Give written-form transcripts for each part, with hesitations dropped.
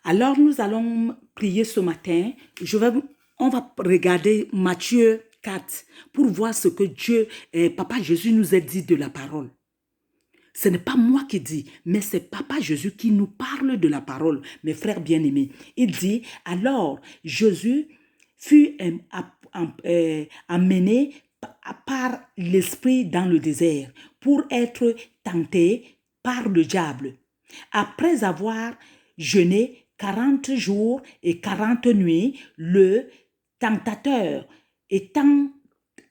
Alors, nous allons prier ce matin. On va regarder Matthieu 4 pour voir ce que Papa Jésus nous a dit de la parole. Ce n'est pas moi qui dis, mais c'est Papa Jésus qui nous parle de la parole, mes frères bien-aimés. Il dit, alors Jésus fut amené par l'Esprit dans le désert pour être tenté par le diable. Après avoir jeûné 40 jours et 40 nuits, le tentateur étant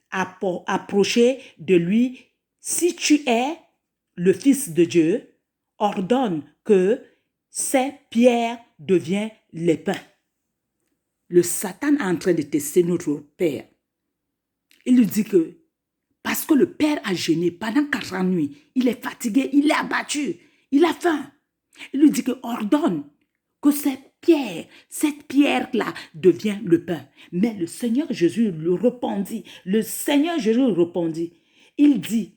approché de lui, si tu es le Fils de Dieu, ordonne que ces pierres deviennent les pains. Le Satan est en train de tester notre Père. Il lui dit que, parce que le Père a jeûné pendant 40 nuits, il est fatigué, il est abattu, il a faim. Il lui dit que ordonne que cette pierre-là devient le pain. Mais le Seigneur Jésus le répondit. Il dit,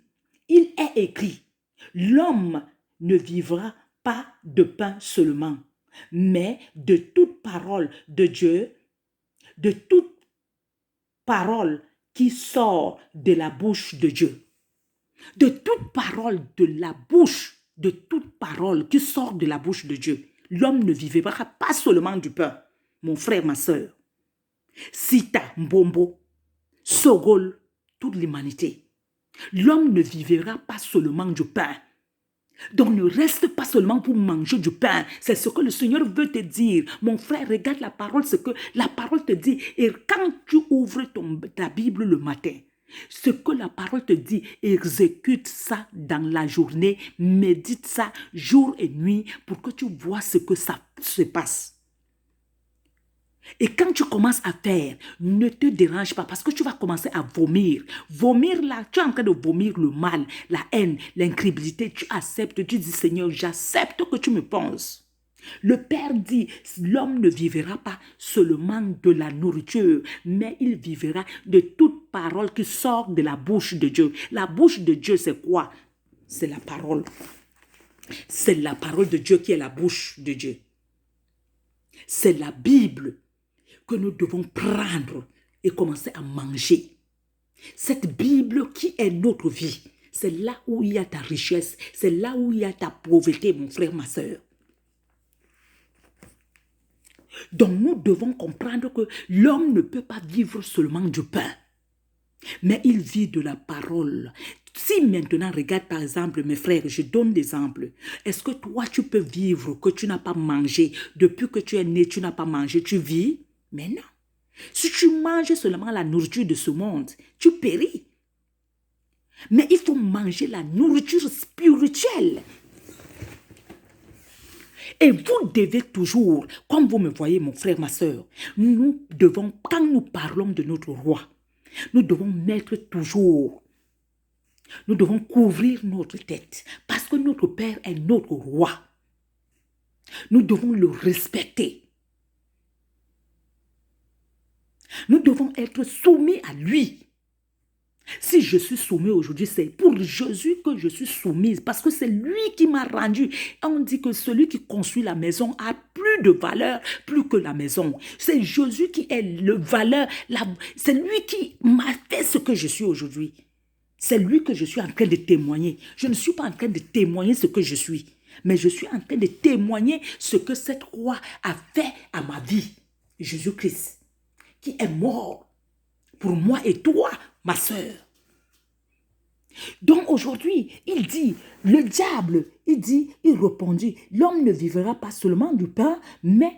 il est écrit, l'homme ne vivra pas de pain seulement, mais de toute parole de Dieu, de toute parole qui sort de la bouche de Dieu. De toute parole qui sort de la bouche de Dieu. L'homme ne vivra pas seulement du pain, mon frère, ma soeur. Sita, Mbombo, Sogol, toute l'humanité. L'homme ne vivra pas seulement du pain. Donc ne reste pas seulement pour manger du pain. C'est ce que le Seigneur veut te dire. Mon frère, regarde la parole, ce que la parole te dit. Et quand tu ouvres ta Bible le matin, ce que la parole te dit, exécute ça dans la journée, médite ça jour et nuit pour que tu vois ce que ça se passe. Et quand tu commences à faire, ne te dérange pas parce que tu vas commencer à vomir. Vomir là, tu es en train de vomir le mal, la haine, l'incrédulité. Tu acceptes, tu dis Seigneur, j'accepte que tu me penses. Le Père dit, l'homme ne vivra pas seulement de la nourriture, mais il vivra de toute parole qui sort de la bouche de Dieu. La bouche de Dieu, c'est quoi? C'est la parole. C'est la parole de Dieu qui est la bouche de Dieu. C'est la Bible que nous devons prendre et commencer à manger. Cette Bible qui est notre vie, c'est là où il y a ta richesse, c'est là où il y a ta pauvreté, mon frère, ma soeur. Donc nous devons comprendre que l'homme ne peut pas vivre seulement du pain, mais il vit de la parole. Si maintenant, regarde par exemple, mes frères, je donne des exemples. Est-ce que toi, tu peux vivre que tu n'as pas mangé? Depuis que tu es né, tu n'as pas mangé, tu vis? Mais non. Si tu manges seulement la nourriture de ce monde, tu péris. Mais il faut manger la nourriture spirituelle. Et vous devez toujours, comme vous me voyez, mon frère, ma soeur, nous devons, quand nous parlons de notre roi, nous devons mettre toujours, nous devons couvrir notre tête parce que notre Père est notre roi. Nous devons le respecter. Nous devons être soumis à lui. Si je suis soumis aujourd'hui, c'est pour Jésus que je suis soumise parce que c'est lui qui m'a rendu. On dit que celui qui construit la maison a plus de valeur, plus que la maison. C'est Jésus qui est le valeur. C'est lui qui m'a fait ce que je suis aujourd'hui. C'est lui que je suis en train de témoigner. Je ne suis pas en train de témoigner ce que je suis, mais je suis en train de témoigner ce que cette roi a fait à ma vie. Jésus-Christ, qui est mort pour moi et toi, ma soeur. Donc aujourd'hui, il dit, le diable, il répondit, l'homme ne vivra pas seulement du pain, mais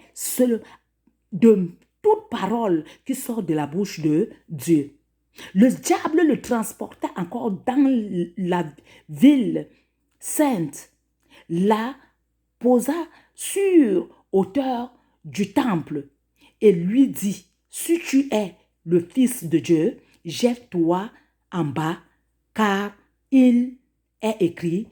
de toute parole qui sort de la bouche de Dieu. Le diable le transporta encore dans la ville sainte, la posa sur hauteur du temple et lui dit, si tu es le Fils de Dieu, jette-toi en bas, car il est écrit,